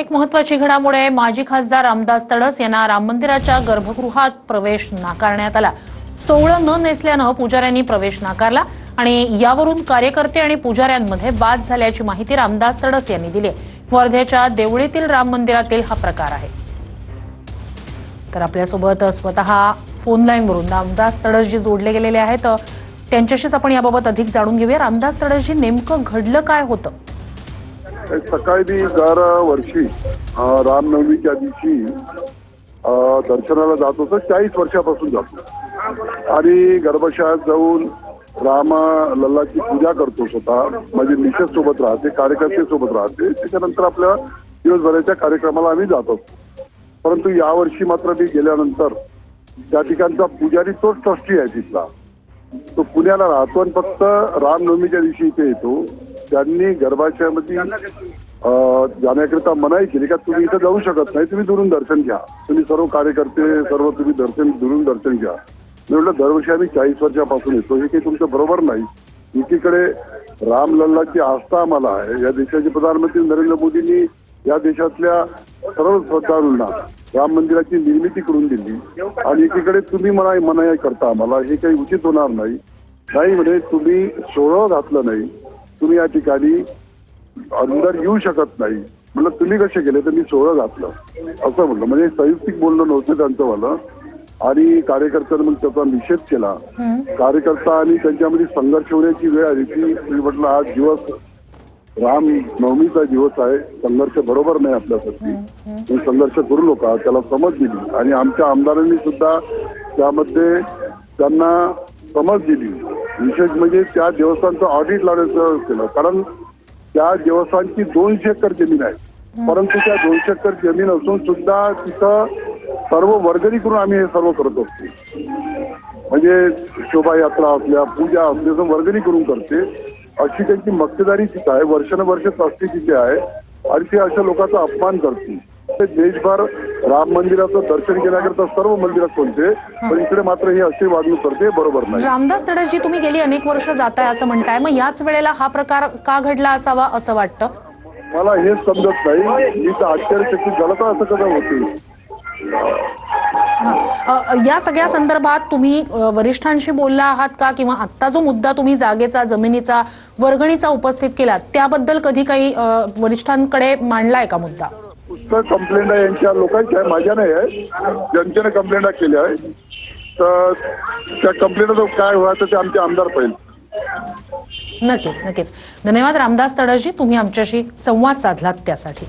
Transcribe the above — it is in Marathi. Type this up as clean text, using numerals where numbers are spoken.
एक महत्त्वाची घडामोड आहे। माजी खासदार रामदास तडस यांना राम मंदिराच्या गर्भगृहात प्रवेश नाकारण्यात आला। सोवळं न नेसल्यानं पुजाऱ्यांनी प्रवेश नाकारला आणि यावरून कार्यकर्ते आणि पुजाऱ्यांमध्ये वाद झाल्याची माहिती रामदास तडस यांनी दिली। वर्ध्याच्या देवळीतील राम मंदिरातील हा प्रकार आहे। तर आपल्यासोबत स्वतः फोन लाईनवरून रामदास तडस जी जोडले गेलेले आहेत, त्यांच्याशीच आपण याबाबत अधिक जाणून घेऊया। रामदास तडस जी, नेमकं घडलं काय होतं? सकाळी दरवर्षी रामनवमीच्या दिवशी दर्शनाला जात होतो। 40 वर्षापासून जातो आणि गर्भशाळेत जाऊन राम लल्लाची पूजा करतो। स्वतः माझी मिसेस सोबत राहते, कार्यकर्ते सोबत राहते। त्याच्यानंतर आपल्या दिवसभराच्या कार्यक्रमाला आम्ही जात असतो। परंतु यावर्षी मात्र मी गेल्यानंतर त्या ठिकाणचा पुजारी तोच ट्रस्टी आहे तिथला, तो पुण्याला राहतो आणि फक्त रामनवमीच्या दिवशी इथे येतो। त्यांनी गर्भाशयामध्ये जाण्याकरिता मनाई केली का तुम्ही इथं जाऊ शकत नाही, तुम्ही दुरून दर्शन घ्या, तुम्ही सर्व कार्यकर्ते सर्व तुम्ही दुरून दर्शन घ्या। मी म्हटलं दरवर्षी आम्ही 40 वर्षापासून येतो, हे काही तुमचं बरोबर नाही। एकीकडे रामलल्लाची आस्था आम्हाला आहे। या देशाचे प्रधानमंत्री नरेंद्र मोदींनी या देशातल्या सर्व श्रद्धाळूंना राम मंदिराची निर्मिती करून दिली आणि एकीकडे तुम्ही मनाई करता आम्हाला, हे काही उचित होणार नाही। म्हणे तुम्ही सोहळं घातलं नाही, तुम्ही या ठिकाणी अंदर येऊ शकत नाही। म्हटलं तुम्ही कसे गेले? तर मी सोहळं घातलं असं म्हटलं। म्हणजे संयुक्तिक बोलणं नव्हतं त्यांचं वालं आणि कार्यकर्त्यांनी मग त्याचा निषेध केला। कार्यकर्ता आणि त्यांच्यामध्ये संघर्ष होण्याची वेळ आली की मी म्हटलं आज दिवस राम नवमीचा दिवस आहे, संघर्ष बरोबर नाही आपल्यासाठी, संघर्ष करू नका। त्याला समज दिली आणि आमच्या आमदारांनी सुद्धा त्यामध्ये त्यांना समज दिली। विशेष म्हणजे त्या देवस्थानचं ऑडिट लावण्याचं केलं, कारण त्या देवस्थानची 200 एकर जमीन आहे। परंतु त्या 200 एकर जमीन असून सुद्धा तिथं सर्व वर्गणी करून आम्ही हे सर्व करत असतो। म्हणजे शोभायात्रा असल्या, पूजा असल्या वर्गणी करून करते, अशी त्यांची मक्तेदारी तिथं आहे। वर्षानुवर्ष ट्रस्टी तिथे आहे आणि ते अशा लोकांचा अपमान करते। देशभर राम मंदिराचं दर्शन घेण्याकरता सर्व मंदिरात पोहोचते, पण इकडे मात्र हे अशी वागणूक करते, बरोबर नाही। रामदास तडस जी, तुम्ही गेली अनेक वर्ष जाताय असं म्हणताय, मग याच वेळेला हा प्रकार का घडला असावा असं वाटतं? मला हेच समजत नाही। मी तर आश्चर्यचकित झालं तर असं कसं होते। या सगळ्या संदर्भात तुम्ही वरिष्ठांशी बोलला आहात का, किंवा आता जो मुद्दा तुम्ही जागेचा, जमिनीचा, वर्गणीचा उपस्थित केला त्याबद्दल कधी काही वरिष्ठांकडे मांडलाय का मुद्दा? पुस्तक कंप्लेंट आहे यांच्या लोकांची आहे, माझ्या नाही आहे। जनतेने कंप्लेंट केल्या आहे, तर त्या कंप्लेंटचं काय व्हायचं ते आमचे आमदार पाहिजे। नक्कीच नक्कीच। धन्यवाद रामदास तडस जी, तुम्ही आमच्याशी संवाद साधलात त्यासाठी।